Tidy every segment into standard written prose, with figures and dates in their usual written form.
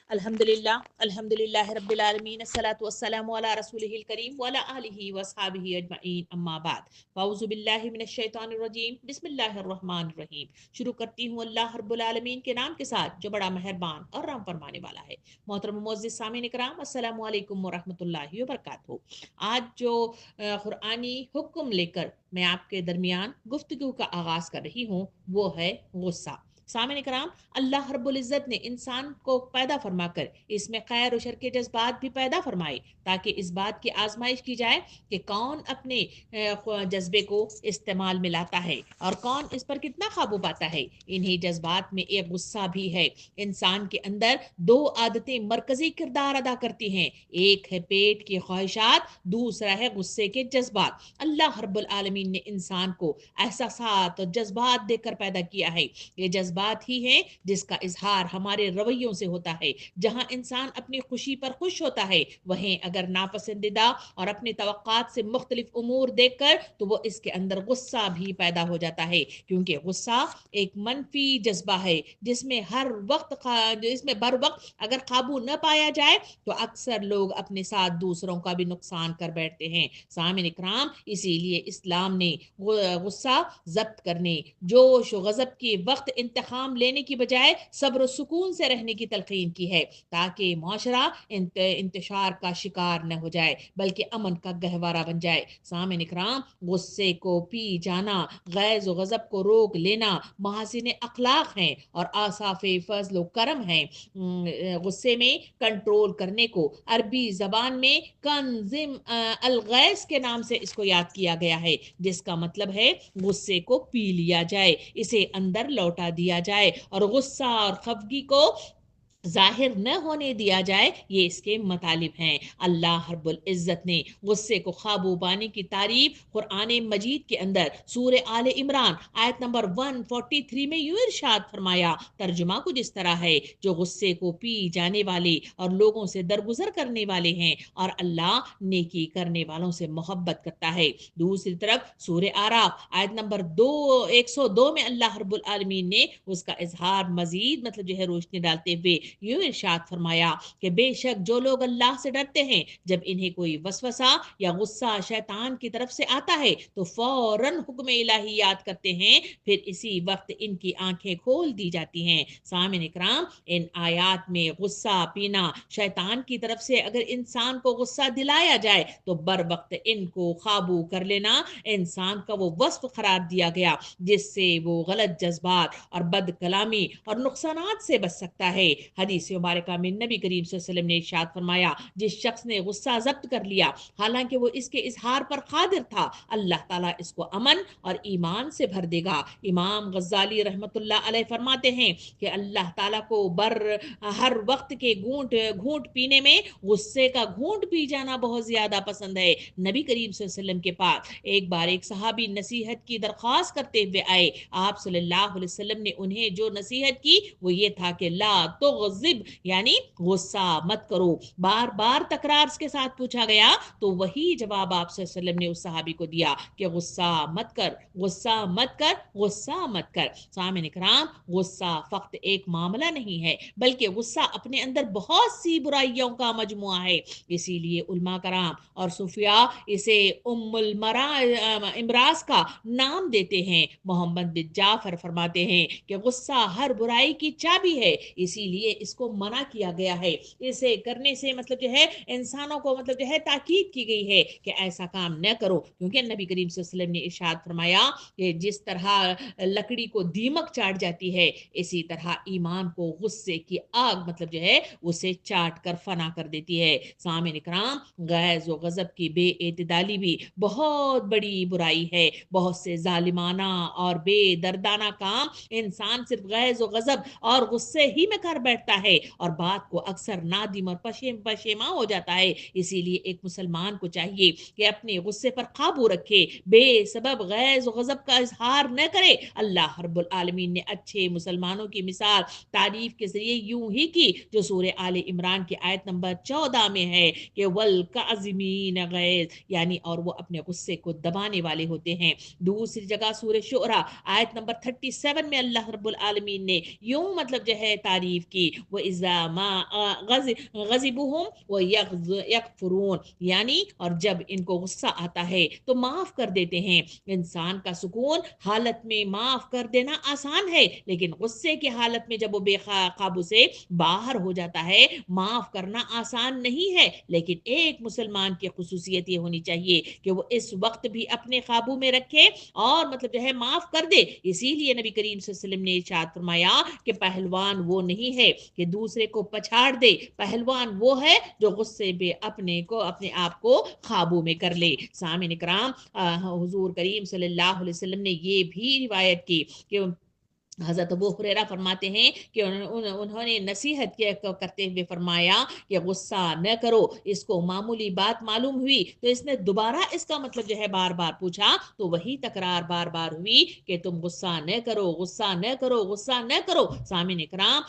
अल्हम्दुलिल्लाह रब्बिल आलमीन अस्सलातु वस्सलामु अला रसूलिहिल करीम व अला आलिहि व अस्हाबिहि अजमईन अम्मा बाद फ़ाऊज़ु बिल्लाहि मिनश शैतानिर रजीम बिस्मिल्लाहिर रहमानिर रहीम। शुरू करती हूँ अल्लाह रब्बुल आलमीन के नाम के साथ जो बड़ा मेहरबान और रहम फरमाने वाला है। मोहतरम मुअज़्ज़िज़ सामीन इकराम अस्सलामु अलैकुम व रहमतुल्लाहि व बरकातहू। आज जो कुरानी हुक्म लेकर मैं आपके दरमियान गुफ्तगू का आगाज़ कर रही हूँ वो है गुस्सा। सामीन कराम, अल्लाह रब्बुल इज़्ज़त ने इंसान को पैदा फरमाकर इसमें खैर और शर के जज्बात भी पैदा फरमाए ताकि इस बात की आजमाइश की जाए कि कौन अपने जज्बे को इस्तेमाल में लाता है और कौन इस पर कितना काबू पाता है। इन्हीं जज्बात में एक गुस्सा भी है। इंसान के अंदर दो आदतें मरकजी किरदार अदा करती हैं, एक है पेट की ख्वाहिशात, दूसरा है गुस्से के जज्बात। अल्लाह रब्बुल आलमीन ने इंसान को एहसासात और जज्बात देकर पैदा किया है। ये जज्बात ही हैं जिसका इजहार हमारे रवैयों से होता है। जहां इंसान अपनी खुशी पर खुश होता है, वहीं अगर नापसंदीदा और अपनी तवक्कात से मुख्तलिफ उमूर देखकर तो वो इसके अंदर गुस्सा भी पैदा हो जाता है, क्योंकि गुस्सा एक मनफी जज्बा है जिसमें बर वक्त अगर काबू न पाया जाए तो अक्सर लोग अपने साथ दूसरों का भी नुकसान कर बैठते हैं। सामिन इकराम, इसीलिए इस्लाम ने गुस्सा जब्त करने, जोश और गजब के वक्त इंतकाम लेने की बजाय सब्र सुकून से रहने की तलकीन की है, ताकि माशरा इंतशार का शिकार न हो जाए बल्कि अमन का गहवारा बन जाए। सामिन इकराम, गुस्से को पी जाना, गैज व गजब को रोक लेना महासिन अखलाक हैं और आसाफ़े फजल करम हैं। गुस्से में कंट्रोल करने को अरबी जबान में कंजिम अलगैस के नाम से इसको याद किया गया है, जिसका मतलब है गुस्से को पी लिया जाए, इसे अंदर लौटा दिया जाए और गुस्सा और खफगी को जाहिर न होने दिया जाए। ये इसके मतालिब हैं। अल्लाह रब्बुल इज़्ज़त ने गुस्से को काबू पाने की तारीफ कुरान मजीद के अंदर सूरे आले इमरान आयत नंबर 143 में यूं इरशाद फरमाया। तर्जुमा कुछ इस तरह है, जो गुस्से को पी जाने वाले और लोगों से दरगुजर करने वाले हैं और अल्लाह नेकी करने वालों से मोहब्बत करता है। दूसरी तरफ सूरे आराफ आयत नंबर 102 में अल्लाह रब्बुल आलमीन ने उसका इजहार मजीद मतलब जो है रोशनी डालते हुए यूं इरशाद फरमाया कि बेशक जो लोग अल्लाह से डरते हैं, जब इन्हें कोई वसवसा या गुस्सा शैतान की तरफ से आता है तो फौरन हुक्म इलाही याद करते हैं, फिर इसी वक्त इनकी आंखें खोल दी जाती हैं। सामिन इकराम, इन आयात में गुस्सा पीना शैतान की तरफ से अगर इंसान को गुस्सा दिलाया जाए तो बर वक्त इनको काबू कर लेना इंसान का वो वस्फ करार दिया गया जिससे वो गलत जज्बात और बद कलामी और नुकसानात से बच सकता है। हदीस मुबारका में नबी करीम सल्लल्लाहु अलैहि वसल्लम ने इरशाद फरमाया, जिस शख्स ने गुस्सा जब्त कर लिया हालांकि वो इसके इजहार पर कादिर था, अल्लाह ताला इसको अमन और ईमान से भर देगा। इमाम गज्जाली रहमतुल्लाह अलैह फरमाते हैं कि अल्लाह ताला को हर वक्त के घूंट घूंट पीने में गुस्से का घूंट पी जाना बहुत ज्यादा पसंद है। नबी करीम सल्लल्लाहु अलैहि वसल्लम के पास एक बार एक सहाबी नसीहत की दरख्वास्त करते हुए आए। आप सल्लल्लाहु अलैहि वसल्लम ने उन्हें जो नसीहत की वो ये था कि ला तो यानी गुस्सा मत करो। बार बार तकरार के साथ पूछा गया तो वही जवाब आप सल्लल्लाहु अलैहि वसल्लम ने उस सहाबी को दिया कि गुस्सा मत कर, गुस्सा मत कर, गुस्सा मत कर। सामिन इकराम, गुस्सा फक्त एक मामला नहीं है बल्कि गुस्सा अपने अंदर बहुत सी बुराइयों का मजमुआ है। इसीलिए उलमा कराम और सूफिया इसे उम्मुल इमराज का नाम देते हैं। मोहम्मद बिन जाफर फरमाते हैं कि गुस्सा हर बुराई की चाबी है, इसीलिए इसको मना किया गया है। इसे करने से मतलब जो है इंसानों को मतलब जो है ताकीद की गई है कि ऐसा काम न करो, क्योंकि नबी करीम सल्लल्लाहु अलैहि वसल्लम ने इरशाद फरमाया कि जिस तरह लकड़ी को दीमक चाट जाती है, इसी तरह ईमान को गुस्से की आग मतलब जो है उसे चाट कर फना कर देती है। सामिन इकराम, गैज़ व गज़ब की बेएतदाली भी बहुत बड़ी बुराई है। बहुत से जालिमाना और बेदर्दाना काम इंसान सिर्फ गैज़ व गज़ब और गुस्से ही में कर बैठता है और बात को अक्सर नादिम और पशेमा हो जाता है। इसीलिए एक मुसलमान को चाहिए कि अपने गुस्से पर काबू रखे, बेसबब गैज़ व गज़ब का इजहार न करे। अल्लाह रब्बुल आलमीन ने अच्छे मुसलमानों की मिसाल तारीफ के जरिए यूं ही की जो सूरे आले इमरान की आयत नंबर 14 में है कि वल काज़िमीन गैज़, यानी और वो अपने गुस्से को दबाने वाले होते हैं। दूसरी जगह सूरे शुरा आयत नंबर 37 में अल्लाह रब्बुल आलमीन ने यूं मतलब जो है तारीफ की वो इज़ामा गज़िबुहुम व यकफुरून, यानी और जब इनको गुस्सा आता है तो माफ कर देते हैं। इंसान का सुकून हालत में माफ कर देना आसान है, लेकिन गुस्से की हालत में जब वो बेकाबू से बाहर हो जाता है, माफ करना आसान नहीं है। लेकिन एक मुसलमान की खुसूसियत ये होनी चाहिए कि वो इस वक्त भी अपने काबू में रखे और मतलब जो है माफ कर दे। इसीलिए नबी करीम सल्लल्लाहु अलैहि वसल्लम ने इरशाद फरमाया कि पहलवान वो नहीं है कि दूसरे को पछाड़ दे, पहलवान वो है जो गुस्से पे अपने को अपने आप को काबू में कर ले। सामिन इकराम, हुजूर करीम सल्लल्लाहु अलैहि वसल्लम ने ये भी रिवायत की कि हज़रत अबू हुरैरा फरमाते हैं कि उन्होंने नसीहत करते हुए फरमाया कि गुस्सा न करो। इसको मामूली बात मालूम हुई तो इसने दोबारा इसका मतलब जो है बार बार पूछा, तो वही तकरार बार बार हुई कि तुम गुस्सा न करो, गुस्सा न करो, गुस्सा न करो। सामिन इकराम,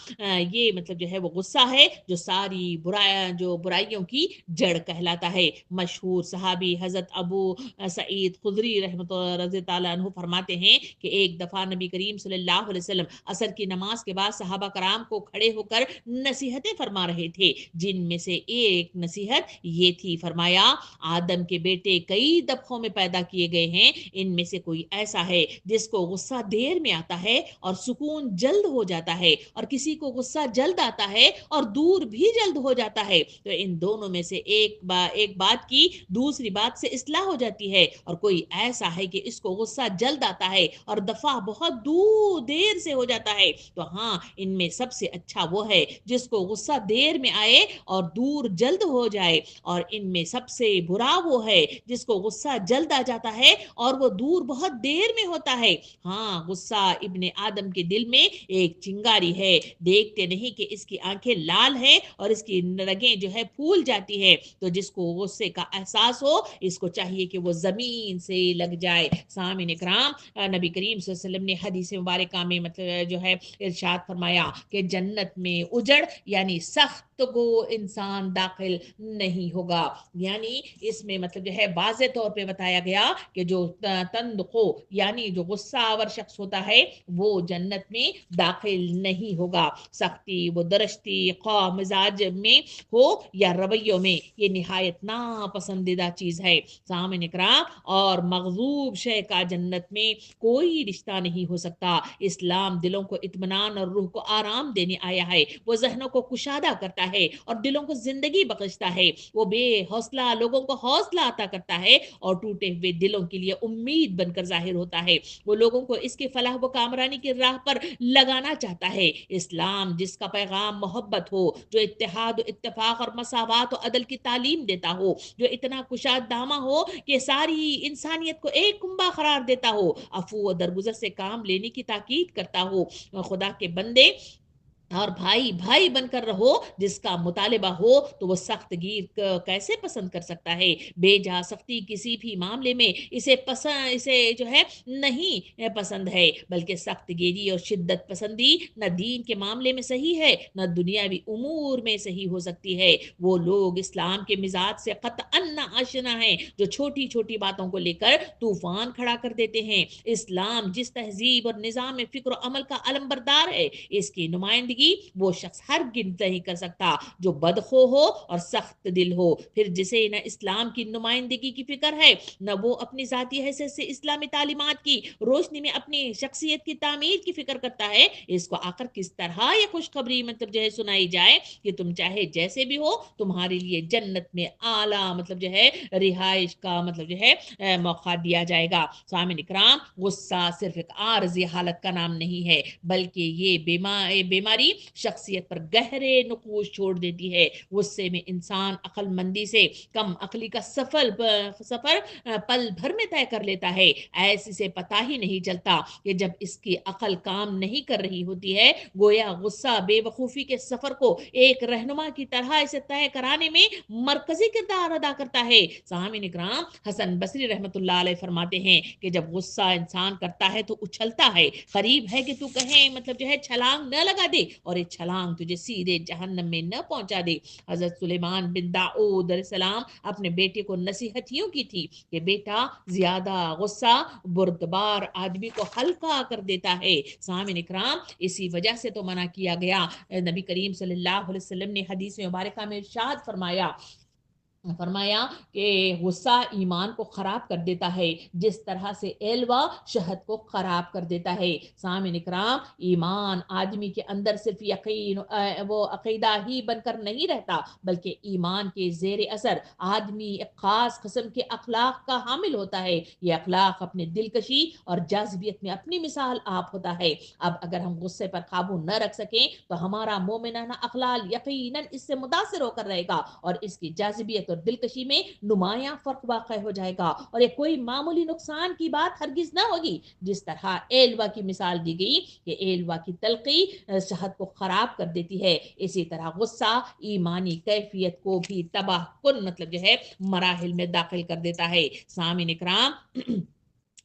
ये मतलब जो है वो गुस्सा है जो सारी बुराइयों की जड़ कहलाता है। मशहूर सहाबी हज़रत अबू सईद खुदरी रहमतुल्लाह रज़ी ताला अन्हु फरमाते हैं कि एक दफ़ा नबी करीम सल्लल्लाहु अलैहि वसल्लम असर की नमाज के बाद सहाबा कराम को खड़े होकर नसीहतें फरमा रहे थे, जिनमें से एक नसीहत ये थी, फरमाया आदम के बेटे कई दफों में पैदा किए गए हैं, इनमें से कोई ऐसा है जिसको गुस्सा देर में आता है और सुकून जल्द हो जाता है, और किसी को गुस्सा जल्द आता है और दूर भी जल्द हो जाता है। तो इन दोनों में से एक बात की दूसरी बात से इस्लाह हो जाती है, और कोई ऐसा है कि इसको गुस्सा जल्द आता है और दफा बहुत दूर देर से हो जाता है। तो हाँ, इनमें सबसे अच्छा वो है जिसको गुस्सा देर में आए और दूर जल्द हो जाए, और इनमें सबसे बुरा वो है जिसको गुस्सा जल्द आ जाता है और वो दूर बहुत देर में होता है। हाँ, गुस्सा इब्ने आदम के दिल में एक चिंगारी है, देखते नहीं कि इसकी आंखें लाल हैं और इसकी रगें जो है फूल जाती है। तो जिसको गुस्से का एहसास हो, इसको चाहिए कि वो जमीन से लग जाए। सामिन इकराम, नबी करीम सल्लल्लाहु अलैहि वसल्लम ने हदीस मुबारका में मतलब जो है इरशाद फरमाया कि जन्नत में उजड़ यानी सख्त को इंसान दाखिल नहीं होगा। यानी इसमें मतलब जो है वाज़े तौर पे बताया गया कि जो तंदखो यानी जो गुस्सा आवर शख्स होता है वो जन्नत में दाखिल नहीं होगा। सख्ती वो दरश्ती खा मिजाज में हो या रवैयों में, ये निहायत नापसंदीदा चीज है। सामिन इकराम, और मगजूब शय का जन्नत में कोई रिश्ता नहीं हो सकता। इस्लाम दिलों को इत्मीनान और रूह को आराम देने आया है। वो जहनों को कुशादा करता है और दिलों को जिंदगी बख्शता है। वो बेहौसला लोगों को हौसला अता करता है और टूटे हुए दिलों के लिए उम्मीद बनकर जाहिर होता है। वो लोगों को इसके फलाह व कामरानी की राह पर लगाना चाहता है। इस्लाम जिसका पैगाम मोहब्बत हो, जो इत्तेहाद, इत्तेफाक और मसावात और अदल की तालीम देता हो, जो इतना कुशाद दामा हो कि सारी इंसानियत को एक कुंबा करार देता हो, अफू व दरगुजर से काम लेने की ताकीद करता हो। खुदा के बंदे और भाई भाई बनकर रहो, जिसका मुतालिबा हो तो वो सख्त गिर कैसे पसंद कर सकता है। बेजा सख्ती किसी भी मामले में इसे जो है नहीं पसंद है, बल्कि सख्त गिरी और शिद्दत पसंदी न दीन के मामले में सही है न दुनियावी उमूर में सही हो सकती है। वो लोग इस्लाम के मिजाज से कतअन न आशना है जो छोटी छोटी बातों को लेकर तूफान खड़ा कर देते हैं। इस्लाम जिस तहजीब और निज़ाम फिक्र और अमल का अलमबरदार है, इसकी नुमाइंदगी वो शख्स हर गिनत नहीं कर सकता जो बदखो हो और सख्त दिल हो। फिर जिसे न इस्लाम की नुमाइंदगी की फिक्र है, न वो अपनी जाती हैसियत से इस्लामी तालीमात की रोशनी में अपनी शख्सियत की तामीर की फिक्र करता है, इसको आखिर किस तरह ये खुशखबरी मतलब जो है सुनाई जाए कि तुम चाहे जैसे भी हो, तुम्हारे लिए जन्नत में आला मतलब जो है रिहाइश का मतलब जो है मौका दिया जाएगा। सामिन इकराम, गुस्सा सिर्फ एक आर्जी हालत का नाम नहीं है, बल्कि ये बीमारी शख्सियत पर गहरे नुकूश छोड़ देती है। गुस्से में इंसान अक्लमंदी से कम अक्ली का सफर पल भर में तय कर लेता है। ऐसे से पता ही नहीं चलता कि जब इसकी अकल काम नहीं कर रही होती है, गोया गुस्सा बेवकूफी के सफर को एक रहनुमा की तरह इसे तय कराने में मरकजी किरदार अदा करता है। सामिन इकराम, हसन बसरी रहमतुल्लाह अलैह फरमाते हैं कि जब गुस्सा इंसान करता है तो उछलता है, करीब है कि तू कहे मतलब जो है छलांग न लगा दे, और एक छलांग तुझे सीधे जहन्नम में न पहुंचा दे। हजरत सुलेमान बिन दाऊद अलैहिस्सलाम अपने बेटे को नसीहत यूं की थी कि बेटा, ज्यादा गुस्सा बुर्दबार आदमी को हल्का कर देता है। सामिन इकराम, इसी वजह से तो मना किया गया। नबी करीम सल्लल्लाहु अलैहि वसल्लम ने हदीस मुबारक में इरशाद फरमाया फरमाया कि गुस्सा ईमान को खराब कर देता है, जिस तरह से एलवा शहद को खराब कर देता है। सामिन इकराम, ईमान आदमी के अंदर सिर्फ यकीन वो अकीदा ही बनकर नहीं रहता, बल्कि ईमान के जेर असर आदमी एक खास किस्म के अखलाक का हामिल होता है। ये अखलाक अपने दिलकशी और जाज़बियत में अपनी मिसाल आप होता है। अब अगर हम गुस्से पर काबू न रख सकें तो हमारा मोमिनाना अखलाक यकीनन इससे मुतासिर होकर रहेगा और इसकी जाज़बियत और दिलकशी में नुमाया फर्क वाक़ हो जाएगा और ये कोई मामूली नुकसान की बात हरगिज ना होगी। जिस तरह एलवा की मिसाल दी गई कि एलवा की तलखी शहद को खराब कर देती है, इसी तरह गुस्सा ईमानी कैफियत को भी तबाह कुन मतलब जो है मराहिल में दाखिल कर देता है। सामिन इकराम,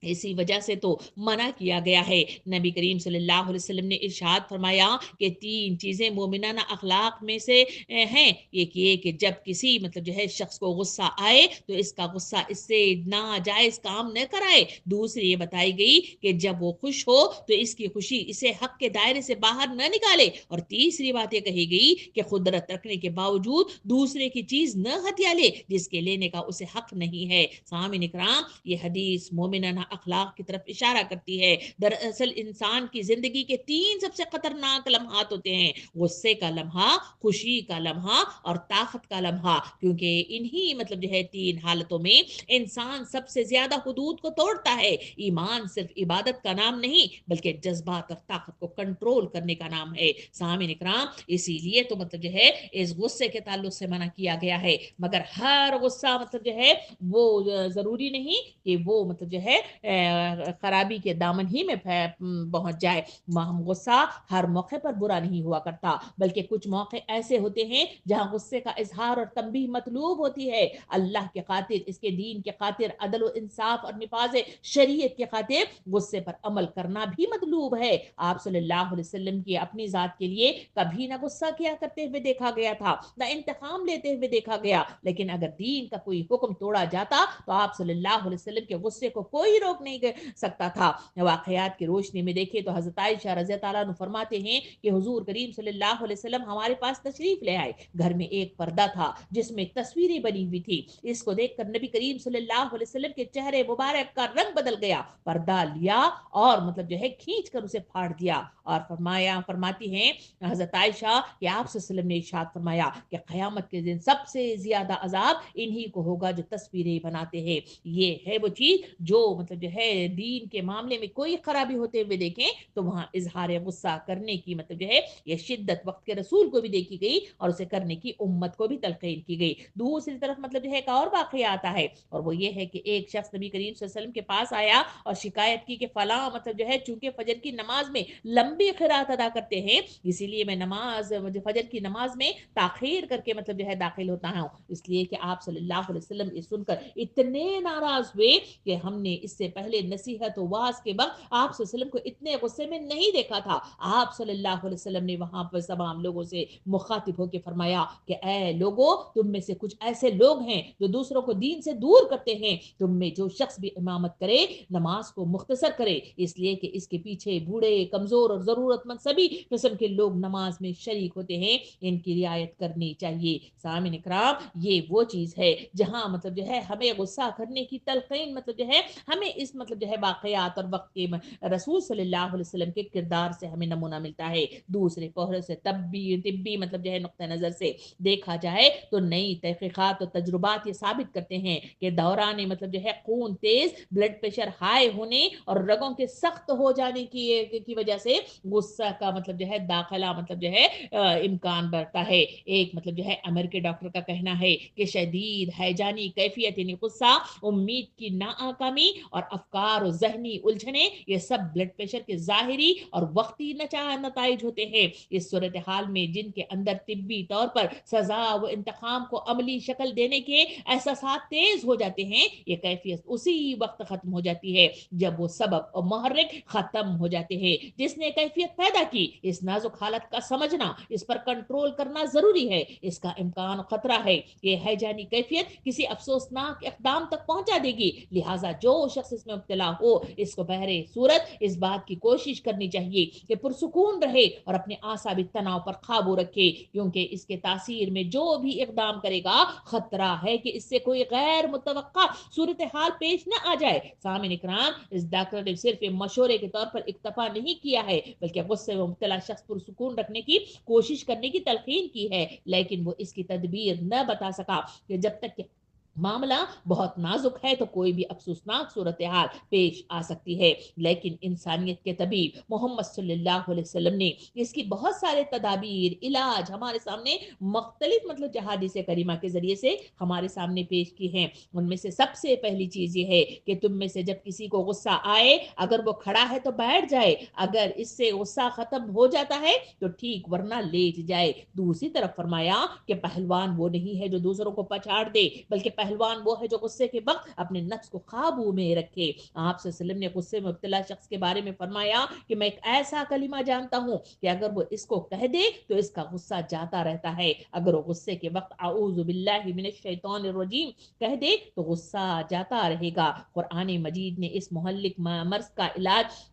इसी वजह से तो मना किया गया है। नबी करीम सल्लल्लाहु अलैहि वसल्लम ने इरशाद फरमाया कि तीन चीजें मोमिनाना अखलाक में से हैं। एक ये कि जब किसी मतलब जो है शख्स को गुस्सा आए तो इसका गुस्सा इससे नाजायज काम न कराए। दूसरी ये बताई गई कि जब वो खुश हो तो इसकी खुशी इसे हक के दायरे से बाहर न निकाले। और तीसरी बात ये कही गई कि कुदरत रखने के बावजूद दूसरे की चीज न हथिया ले जिसके लेने का उसे हक नहीं है। सामिन इकराम, ये हदीस मोमिनाना अखलाक की तरफ इशारा करती है। दरअसल इंसान की जिंदगी के तीन सबसे खतरनाक लम्हात होते हैं: गुस्से का लम्हा, खुशी का लम्हा और ताकत का लम्हा। क्योंकि इन्हीं मतलब जो है तीन हालतों में इंसान सबसे ज्यादा हुदूद को तोड़ता है। ईमान सिर्फ इबादत का नाम नहीं बल्कि जज्बात और ताकत को कंट्रोल करने का नाम है। सामिन इकराम, इसीलिए तो मतलब जो है इस गुस्से के ताल्लुक से मना किया गया है। मगर हर गुस्सा मतलब जो है वो जरूरी नहीं कि वो मतलब जो है खराबी के दामन ही में पहुंच जाए। हम गुस्सा हर मौके पर बुरा नहीं हुआ करता, बल्कि कुछ मौके ऐसे होते हैं जहां गुस्से का इजहार और तंबीह मतलूब होती है। अल्लाह के खातिर, इसके दीन के खातिर, अदल व इंसाफ और निफाज शरीयत के खातिर गुस्से पर अमल करना भी मतलूब है। आप सल्लल्लाहु अलैहि वसल्लम की अपनी जात के लिए कभी ना गुस्सा किया करते हुए देखा गया था, ना इंतकाम लेते हुए देखा गया। लेकिन अगर दीन का कोई हुक्म तोड़ा जाता तो आप सल्लल्लाहु अलैहि वसल्लम के गुस्से को कोई रोक नहीं सकता था। वाकयात की रोशनी में देखें तो हजरत आयशा रज़ी अल्लाह अन्हा फरमाते हैं कि हुजूर करीम सल्लल्लाहु अलैहि वसल्लम हमारे पास तशरीफ ले आए। घर में एक पर्दा था जिसमें तस्वीरें बनी हुई थी। इसको देखकर नबी करीम सल्लल्लाहु अलैहि वसल्लम के चेहरे मुबारक का रंग बदल गया। पर्दा लिया और मतलब जो है खींच कर उसे फाड़ दिया और फरमाती हैं हजरत आयशा कि आप सल्लल्लाहु अलैहि वसल्लम ने इरशाद फरमाया कि क़यामत के दिन सबसे ज्यादा अजाब इन्हीं को होगा जो तस्वीरें बनाते हैं। ये है वो चीज जो मतलब जो है दीन के मामले में कोई खराबी होते हुए देखें तो वहां इजहार गुस्सा करने की मतलब जो है ये शिद्दत वक्त के रसूल को भी देखी गई और उसे करने की उम्मत को भी तलकीन की गई। दूसरी तरफ मतलब जो है एक और वाकया आता है और वो ये है कि एक शख्स नबी करीम सल्लल्लाहु अलैहि वसल्लम के पास आया और शिकायत की कि फला मतलब जो है चूंकि फजर की नमाज में लंबी खिरात अदा करते हैं, इसीलिए मैं नमाज मुझे फजर की नमाज में ताखीर करके मतलब जो है दाखिल होता हूँ। इसलिए कि आप सल्लल्लाहु अलैहि वसल्लम ये सुनकर इतने नाराज हुए कि हमने इससे पहले नसीहत व वाज के वक्त आप सल्लल्लाहु अलैहि वसल्लम को इतने गुस्से में नहीं देखा था। आप सल्लल्लाहु अलैहि वसल्लम ने वहां पर तमाम लोगों से मुखातिब होकर फरमाया कि ऐ लोगों, तुम में से कुछ ऐसे लोग हैं जो दूसरों को दीन से दूर करते हैं। तुम में जो शख्स भी इमामत करे नमाज को मुख्तसर करे, इसलिए कि इसके पीछे बूढ़े, कमजोर और जरूरतमंद सभी किस्म के लोग नमाज में शरीक होते हैं, इनकी रियायत करनी चाहिए। सामिन इकराम, ये वो चीज है जहां मतलब जो है हमें गुस्सा करने की तलकीन मतलब जो है हमें इस मतलब जो है वाकयात और वक्त के रसूल सल्लल्लाहु अलैहि वसल्लम के किरदार से हमें नमूना मिलता है। दूसरे पहलू से तिब्बी मतलब जो है नुक्ता नजर से देखा जाए तो नई तहकीकात और तजुर्बात ये साबित करते हैं कि दौरान मतलब जो है खून तेज, ब्लड प्रेशर हाई होने और रगों के सख्त हो जाने की वजह से गुस्सा का मतलब जो है दाखिला मतलब जो है इम्कान बढ़ता है। एक मतलब जो है अमेरिकी डॉक्टर का कहना है कि शदीद हैजानी कैफियत यानी गुस्सा, उम्मीद की नाकामी और और अफकार और जहनी उलझने, ये सब ब्लड प्रेशर के ज़ाहिरी और वक्ती नताइज होते हैं। इस सूरत हाल में जिनके अंदर तिब्बी तौर पर सजा व इंतकाम को अमली शक्ल देने के एहसास तेज हो जाते हैं, ये कैफियत उसी वक्त खत्म हो जाती है जब वो सबब और मुहर्रिक खत्म हो जाते हैं जिसने कैफियत पैदा की। इस नाजुक हालत का समझना, इस पर कंट्रोल करना जरूरी है। इसका इम्कान खतरा है ये हैजानी कैफियत किसी अफसोसनाक इकदाम तक पहुंचा देगी। लिहाजा जो शख्स इसमें मुब्तला हो, इसको बहरे सूरत इस बात की कोशिश करनी चाहिए कि पुरसुकून रहे और अपने आसाबी तनाव पर काबू रखे, क्योंकि इसके तासीर में जो भी इकदाम करेगा खतरा है कि इससे कोई गैर मुतवक्का सूरत हाल पेश न आ जाए। सामिन इकराम, इस डॉक्टर ने सिर्फ मशवरे के तौर पर इक्तफा नहीं किया है, बल्कि गुस्से में मुब्तला शख्स पुरसुकून रखने की कोशिश करने की तलकीन की है, लेकिन वो इसकी तदबीर न बता सका कि जब तक कि मामला बहुत नाजुक है तो कोई भी अफसोसनाक सूरत हाल पेश आ सकती है। लेकिन इंसानियत के तबीब मोहम्मद सल्लल्लाहु अलैहि वसल्लम ने इसकी बहुत सारे तदाबीर इलाज हमारे सामने मुख्तलिफ मतलब जहादीस करीमा के जरिए से हमारे सामने पेश की हैं। उनमें से सबसे पहली चीज ये है कि तुम में से जब किसी को गुस्सा आए, अगर वो खड़ा है तो बैठ जाए, अगर इससे गुस्सा खत्म हो जाता है तो ठीक, वरना लेट जाए। दूसरी तरफ फरमाया कि पहलवान वो नहीं है जो दूसरों को पछाड़ दे, बल्कि पहलवान वो है जो गुस्से के वक्त अपने नफ्स को काबू में रखे। आप सल्लल्लाहु ने गुस्से में मुब्तला शख्स के बारे में फरमाया कि मैं एक ऐसा कलिमा जानता हूं कि अगर वो इसको कह दे तो इसका गुस्सा जाता रहता है। अगर वो गुस्से के वक्त आऊज़ु बिल्लाहि मिनश शैतानिर रजीम कह दे तो गुस्सा जाता रहेगा। कुरान मजीद ने इस मुहल्लिक मर्ज का इलाज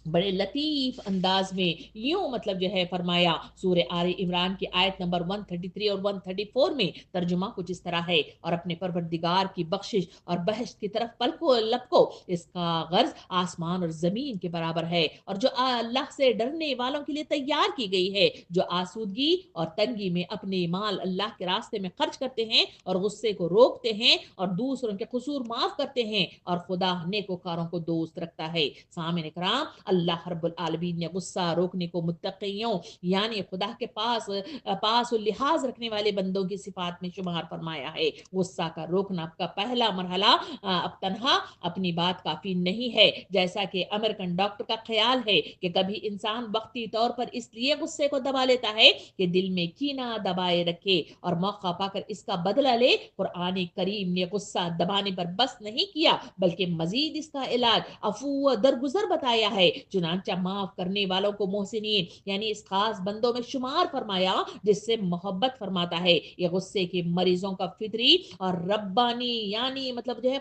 बड़े लतीफ अंदाज में यूं मतलब जो है फरमाया। सूर्य आले इमरान की आयत नंबर 133 और 134 में तर्जुमा कुछ इस तरह है, और अपने परवरदिगार की बख्शिश और बहश्त की तरफ पलको लपको, इसका गर्ज आसमान और जमीन के बराबर है, और जो अल्लाह से डरने वालों के लिए तैयार की गई है, जो आसूदगी और तंगी में अपने माल अल्लाह के रास्ते में खर्च करते हैं और गुस्से को रोकते हैं और दूसरों के कसूर माफ करते हैं, और खुदा नेकोकारों को दोस्त रखता है। सामिन इकराम, अल्लाह रब्बुल आलमीन ने गुस्सा रोकने को मुत्तकियों यानी खुदा के पास लिहाज रखने वाले बंदों की सिफात में शुमार फरमाया है। गुस्सा का रोकना का पहला मरहला अब तन्हा अपनी बात काफी नहीं है, जैसा कि अमेरिकन डॉक्टर का ख्याल है कि कभी इंसान वक्ती तौर पर इसलिए गुस्से को दबा लेता है कि दिल में कीना दबाए रखे और मौका पाकर इसका बदला ले। कुरान करीम ने गुस्सा दबाने पर बस नहीं किया, बल्कि मजीद इसका इलाज अफू दरगुजर बताया है। चुनांचा माफ करने वालों को मोहसिनीन यानी इस खास बंदों में शुमार फरमाया जिससे मोहब्बत फरमाता है। ये गुस्से के मरीजों का फितरी और रब्बानी यानी मतलब जो है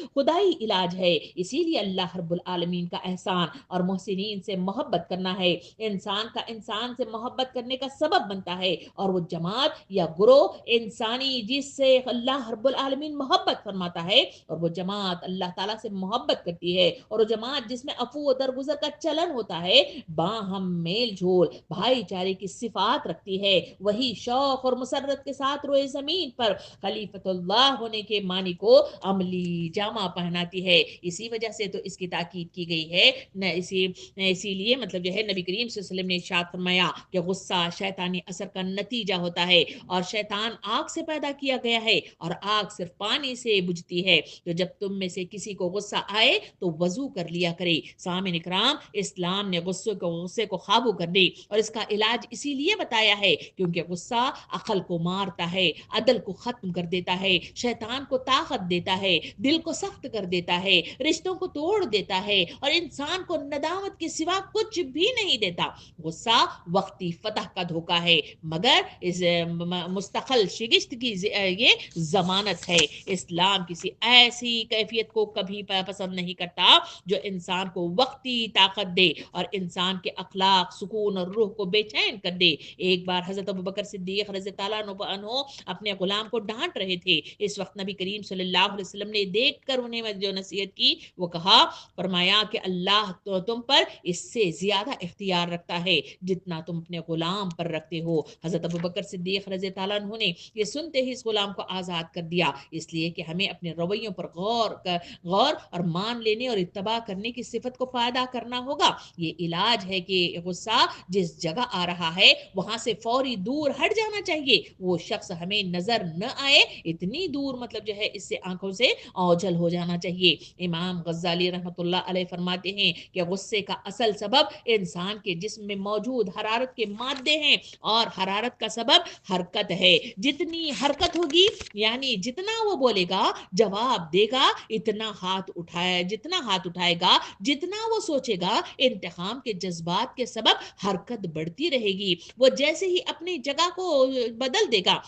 खुदाई इलाज है। इसीलिए अल्लाह रब्बुल आलमीन का एहसान और मोहसिनीन से मोहब्बत करना है इंसान का इंसान से मोहब्बत करने का सबब बनता है, और वो जमात या ग्रोह इंसानी जिससे अल्लाह रब्बुल आलमीन मोहब्बत फरमाता है, और वो जमात अल्लाह ताला से मोहब्बत करती है, और वो जमात जिसमें अफू दरगुजर का चलन होता है, बाहम मेल झोल भाईचारे की सिफात रखती है, वही शौक और मुसर्रत के साथ रोए जमीन पर खलीफतुल्लाह होने के मानी को अमली जामा पहनाती है। इसी वजह से तो इसकी ताकीद की गई है न इसीलिए मतलब जो है नबी करीम सल्लल्लाहु अलैहि वसल्लम ने इरशाद फरमाया कि गुस्सा शैतानी असर का नतीजा होता है, और शैतान आग से पैदा किया गया है और आग सिर्फ पानी से बुझती है। तो जब तुम में से किसी को गुस्सा आए तो वजू कर लिया करे। सामिन इकराम, इस्लाम ने गुस्से को काबू करने और इसका इलाज इसीलिए बताया है क्योंकि गुस्सा अकल को मारता है, अदल को खत्म कर देता है, शैतान को ताकत देता है, दिल को सख्त कर देता है, रिश्तों को तोड़ देता है और इंसान को नदामत के सिवा कुछ भी नहीं देता। गुस्सा वक्ती फतह का धोखा है, मगर इस मुस्तकिल शिगिश्त की ये जमानत है। इस्लाम किसी ऐसी कैफियत को कभी पसंद नहीं करता जो इंसान को वक्ती ताकत दे और इंसान के अखलाक सुकून और रूह को बेचैन कर दे। एक बार हजरत अबू बकर सिद्दीक रज़ी अल्लाह अन्हु अपने गुलाम को डांट रहे थे। इस वक्त नबी करीम सल्लल्लाहु अलैहि वसल्लम ने देखकर उन्हें जो नसीहत की वो कहा, फरमाया कि अल्लाह तो तुम पर इससे ज्यादा इख्तियार रखता है जितना तुम अपने गुलाम पर रखते हो। हजरत अबू बकर सिद्दीक रज़ी अल्लाह अन्हु ने ये सुनते ही इस गुलाम को आजाद कर दिया, इसलिए कि हमें अपने रवैयों पर गौर और मान लेने और इत्तबा करने की सिफत को पैदा अदा करना होगा। ये इलाज है कि गुस्सा जिस जगह आ रहा है वहां से फौरी दूर हट जाना चाहिए, वो शख्स हमें नजर न आए इतनी दूर मतलब जो है इससे आंखों से ओझल हो जाना चाहिए। इमाम गज्जाली रहमतुल्लाह अलैह फरमाते हैं कि गुस्से का असल सबब इंसान के जिस्म में मौजूद हरारत के मादे हैं और हरारत का सबब हरकत है। जितनी हरकत होगी यानी जितना वो बोलेगा जवाब देगा, इतना हाथ उठाए जितना हाथ उठाएगा, जितना वो सोचेगा, इंतकाम के जज्बात के सबब हरकत बढ़ती रहेगी। वो जैसे ही अपनी जगह को बदल देगा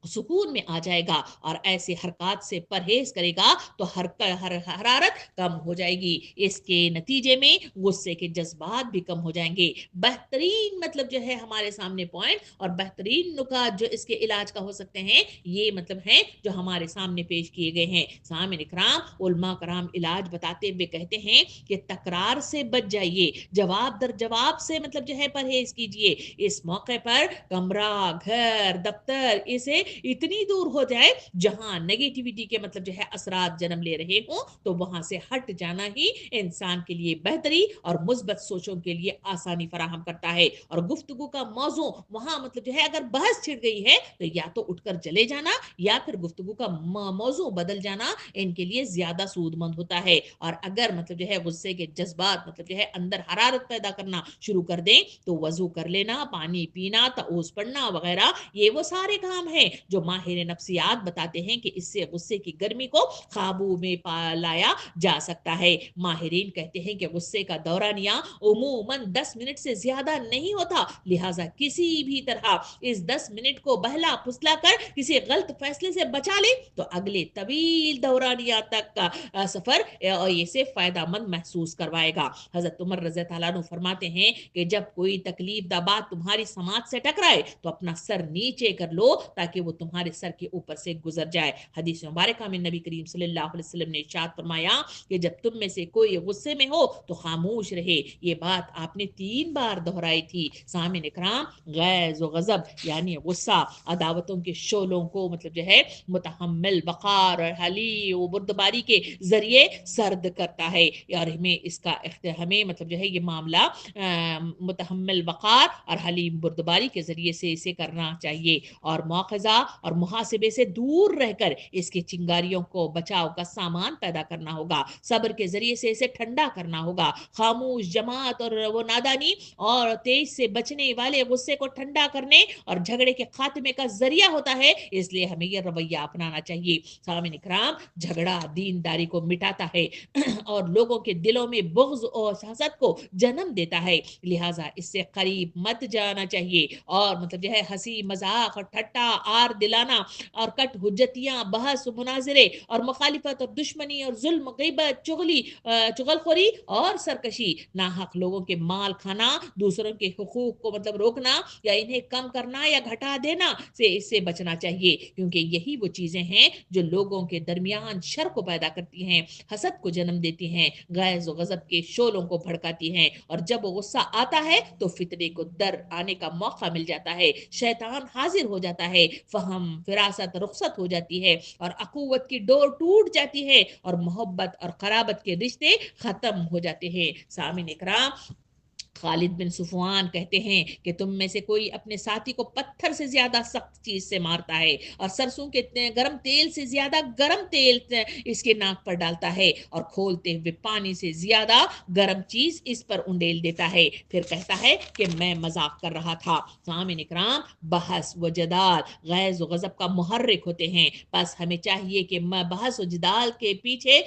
सुकून में आ जाएगा और ऐसे हरकत से परहेज करेगा तो हरारत कम हो जाएगी। इसके नतीजे में गुस्से के जज्बात भी कम हो जाएंगे। बेहतरीन मतलब जो है हमारे सामने पॉइंट और बेहतरीन नुकात जो इसके इलाज का हो सकते हैं ये मतलब है जो हमारे सामने पेश किए गए हैं। सामिन इकराम उलमा कराम इलाज बताते हुए कहते हैं कि तकरार से बच जाइए, जवाब दर जवाब से मतलब जो है परहेज कीजिए। इस मौके पर कमरा, घर, दफ्तर इसे इतनी दूर हो जाए जहां नेगेटिविटी के मतलब जो है असरात जन्म ले रहे हो तो वहां से हट जाना ही इंसान के लिए बेहतरी और मुस्बत सोचों के लिए आसानी फराहम करता है। और गुफ्तगू का मौजू वहां मतलब जो है अगर बहस छिड़ गई है तो या तो उठकर चले जाना या फिर गुफ्तगू का मौजू बदल जाना इनके लिए ज्यादा सूदमंद होता है। और अगर मतलब जो है गुस्से के जज्बात मतलब जो है अंदर हरारत पैदा करना शुरू कर दें तो वजू कर लेना, पानी पीना, तऊज पढ़ना वगैरह ये वो सारे काम हैं जो माहिर नफ्सियात बताते हैं कि इससे गुस्से की गर्मी को काबू में लाया जा सकता है। माहिरीन कहते हैं कि गुस्से का दौरानिया उमूमन 10 मिनट से ज्यादा नहीं होता, लिहाजा किसी भी तरह इस 10 मिनट को बहला फुसला कर किसी गलत फैसले से बचा ले तो अगले तवील दौरानिया तक का सफर इसे फायदामंद महसूस करवाएगा। हजरत उमर रज़ी अल्लाह अन्हु फरमाते हैं कि जब कोई तकलीफ दा बात तुम्हारी समाज से टकराए तो अपना सर नीचे कर लो ताकि वो तुम्हारे सर के ऊपर से गुजर जाए। हदीस मुबारक में नबी करीम सल्लल्लाहु अलैहि वसल्लम ने इरशाद फरमाया कि जब तुम में से कोई गुस्से में हो तो खामोश रहे। ये बात आपने 3 बार दोहराई थी। सामिन इकराम गैज़ व गज़ब यानी गुस्सा अदावतों के शोलों को मतलब जो है मुतहम्मिल वक़ार और हली व बुर्दबारी के जरिए सर्द करता है। और हमें मतलब जो है ये मामला मुतहम्मिल वक़ार और हलीम बुर्दबारी के जरिए से इसे करना चाहिए और मौखज़ा और मुहासिबे से दूर रहकर इसकी चिंगारियों को बचाव का सामान पैदा करना होगा। सब्र के जरिए से इसे ठंडा करना होगा। खामोश जमात और वो नादानी और तेज से बचने वाले गुस्से को ठंडा करने और झगड़े के खात्मे का जरिया होता है, इसलिए हमें यह रवैया अपनाना चाहिए। सामिन इकराम झगड़ा दीनदारी को मिटाता है और लोगों के दिलों में बुग़्ज़ और हसद को जन्म देता है, लिहाजा इससे करीब मत जाना चाहिए। और मतलब जो है हंसी मजाक और ठट्टा आर दिलाना और कट हुज्जतियां बहस मुनाजरे और मुखालिफत और दुश्मनी और जुल्म गीबत चुगलखोरी और सरकशी नाहक लोगों के माल खाना, दूसरों के हुकूक को मतलब रोकना या इन्हें कम करना या घटा देना से इससे बचना चाहिए, क्योंकि यही वो चीजें हैं जो लोगों के दरमियान शर को पैदा करती हैं, हसद को जन्म देती हैं, गैज़ व गज़ब के शोलों को भड़काती हैं। और जब वो गुस्सा आता है तो फितने को दर आने का मौका मिल जाता है, शैतान हाजिर हो जाता है, फहम फिरासत रुखसत हो जाती है और अकुवत की डोर टूट जाती है और मोहब्बत और कराबत के रिश्ते खत्म हो जाते हैं। सामिन इकराम खालिद बिन सुफवान कहते हैं कि तुम में से कोई अपने साथी को पत्थर से ज्यादा सख्त चीज से मारता है और सरसों के गर्म तेल से ज्यादा गर्म तेल इसके नाक पर डालता है और खोलते हुए पानी से ज्यादा गर्म चीज इस पर उंडेल देता है, फिर कहता है कि मैं मजाक कर रहा था। सामिन इकराम बहस व जदाल गैज़ व गज़ब का मुहर्रिक होते हैं, बस हमें चाहिए कि बहस व जदाल के पीछे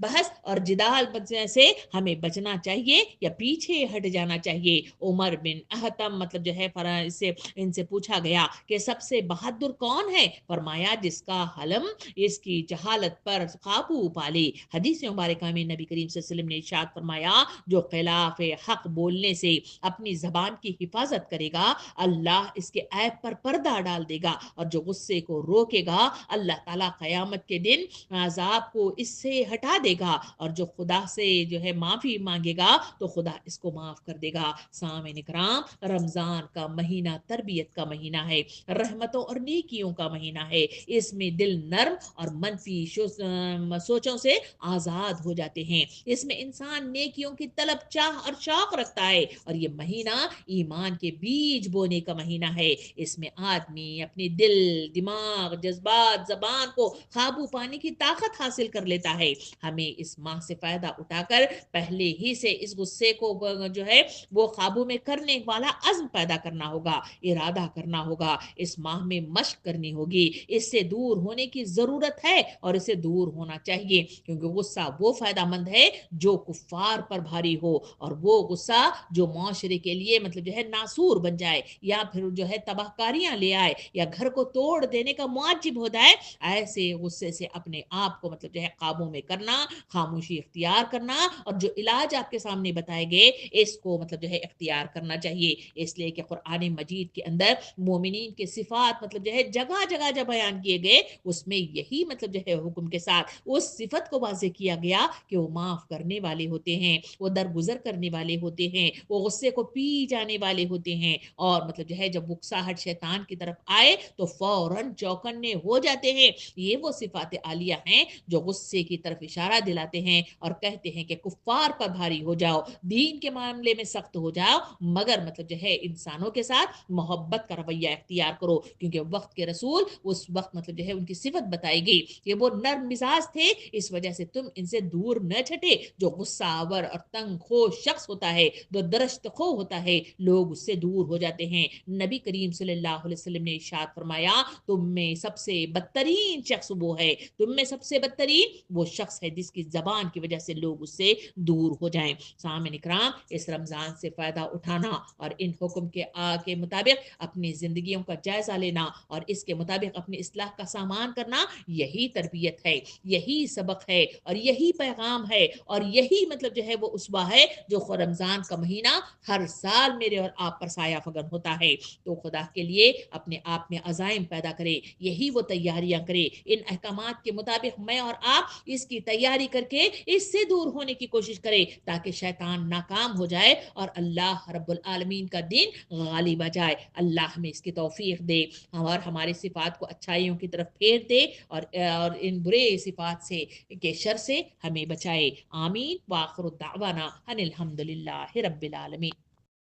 बहस और जिदाल से हमें बचना चाहिए या पीछे हट जाना चाहिए। उमर बिन अहतम मतलब जो है इससे इनसे पूछा गया कि सबसे बहादुर कौन है, फरमाया जिसका हलम इसकी जहालत पर काबू पाले। हदीस मुबारक में नबी करीम सल्लल्लाहु अलैहि वसल्लम ने इरशाद फरमाया जो खिलाफ हक बोलने से अपनी जबान की हिफाजत करेगा अल्लाह इसके ऐब पर पर्दा डाल देगा और जो गुस्से को रोकेगा अल्लाह ताला क़यामत के दिन अजाब को इससे हटा देगा और जो खुदा से जो है माफी मांगेगा तो खुदा इसको माफ कर देगा। सामईन इकराम, रमजान का महीना तरबियत का महीना है, रहमतों और नेकियों का महीना है। इसमें दिल नर्म और मनफी सोचों से आजाद हो जाते हैं। इसमें इंसान नेकियों की तलब, चाह और शौक रखता है। और ये महीना ईमान के बीज बोने का महीना है। इसमें आदमी अपने दिल, दिमाग, जज्बात, जबान को काबू पाने की ताकत हासिल कर लेता है। हमें इस माह से फायदा उठाकर पहले ही से इस गुस्से को जो है वो काबू में करने वाला अज़्म पैदा करना होगा, इरादा करना होगा। इस माह में मशक करनी होगी। इससे दूर होने की जरूरत है और इससे दूर होना चाहिए, क्योंकि गुस्सा वो फायदामंद है जो कुफ्फार पर भारी हो, और वो गुस्सा जो माशरे के लिए मतलब जो है नासूर बन जाए, या फिर जो है तबाहकारियां ले आए, या घर को तोड़ देने का मुआजिब हो जाए। ऐसे गुस्से से अपने आप को मतलब जो है काबू में करना, खामोशी इख्तियार करना, और जो इलाज आपके सामने बताए गए इसको मतलब जो है इख्तियार करना चाहिए। इसलिए कि कुरान मजीद के अंदर मोमिनीन के सिफात मतलब जो है जगह जगह जब बयान किए गए, उसमें यही मतलब जो है हुक्म के साथ उस सिफत को वाजे किया गया कि वो माफ करने वाले होते हैं, वो दरगुजर करने वाले होते हैं, वो गुस्से को पी जाने वाले होते हैं। और मतलब जो है जब गुस्साहट शैतान की तरफ आए तो फौरन चौकन्ने हो जाते हैं। ये वो सिफात आलिया हैं जो गुस्से की तरफ इशारा दिलाते हैं और कहते हैं कि कुफ्फार पर भारी हो जाओ, दीन के मामले में सख्त हो जाओ, मगर मतलब जो है इंसानों के साथ मोहब्बत का रवैया इख्तियार करो। क्योंकि वक्त के रसूल उस वक्त मतलब जो है उनकी सिफत बताई गई कि वो नर्म मिजाज थे, इस वजह से तुम इनसे दूर न छटे। जो गुस्सा आवर और तंग खो शख्स होता है, जो दरश्त खो होता है, लोग उससे दूर हो जाते हैं। नबी करीम सल्लल्लाहु अलैहि वसल्लम ने इरशाद फरमाया, तुम में सबसे बदतरीन शख्स वो है, तुम में सबसे बदतरीन वो शख्स है जिसकी जबान की वजह से लोग उससे दूर हो जाएं। सामईन इकराम, इस रमजान से फायदा उठाना और इन हुक्म के मुताबिक अपनी जिंदगियों का जायजा लेना और इसके मुताबिक अपनी इस्लाह का सामान करना, यही तरबियत है, यही सबक है और यही पैगाम है और यही मतलब जो है वो उसवा है जो रमजान का महीना हर साल मेरे और आप पर साया फगन होता है। तो खुदा के लिए अपने आप में अज़ाइम पैदा करे, यही वो तैयारियां करे। इन अहकामात के मुताबिक मैं और आप इसकी तैयारी करके इससे दूर होने की कोशिश करें, ताकि शैतान नाकाम हो जाए और अल्लाह रब्बुल आलमीन का दिन गालिब आ जाए। अल्लाह हमें इसकी तौफीक दे और हमारी सिफात को अच्छाइयों की तरफ फेर दे, और इन बुरे सिफात से के शर से हमें बचाए। आमीन। वाखिर दावाना अनिल हम्दुलिल्लाहि रब्बिल आलमीन।